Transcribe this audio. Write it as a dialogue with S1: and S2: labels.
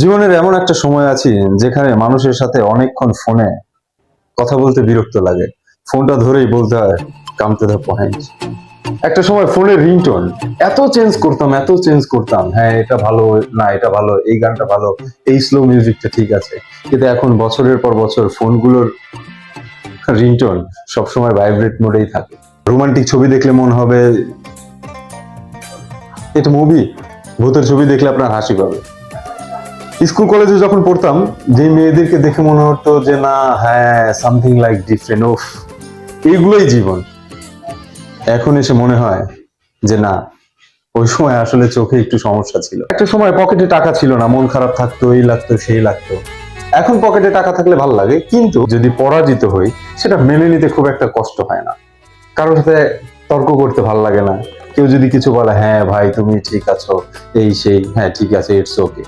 S1: জীবনের এমন একটা সময় আছি যেখানে মানুষের সাথে অনেকক্ষণ ফোনে কথা বলতে বিরক্ত লাগে। ফোনটা ধরেই বলতে হয় কাম টু দ্য পয়েন্ট। একটা সময় ফোনের রিংটোন এত চেঞ্জ করতাম, হ্যাঁ এটা ভালো, না এটা ভালো, এই গানটা ভালো, এই স্লো মিউজিকটা ঠিক আছে। কিন্তু এখন বছরের পর বছর ফোনগুলোর রিংটোন সবসময় ভাইব্রেট মোডেই থাকে। রোমান্টিক ছবি দেখলে মন হবে এটা মুভি, ভূতের ছবি দেখলে আপনার হাসি পাবে। স্কুল কলেজে যখন পড়তাম, যে মেয়েদেরকে দেখে মনে হতো যে না, হ্যাঁ সামথিং লাইক ডিফারেন্ট, ওফ এইগুলোই জীবন। এখন এসে মনে হয় যে না, ওই সময় আসলে চোখে একটু সমস্যা ছিল। একটা সময় পকেটে টাকা ছিল না, মন খারাপ থাকতো, এই লাগতো সেই লাগতো। এখন পকেটে টাকা থাকলে ভালো লাগে, কিন্তু যদি পরাজিত হই সেটা মেনে নিতে খুব একটা কষ্ট হয় না। কারোর সাথে তর্ক করতে ভালো লাগে না। কেউ যদি কিছু বলে, হ্যাঁ ভাই তুমি ঠিক আছো, এই সেই, হ্যাঁ ঠিক আছে, ইটস ওকে।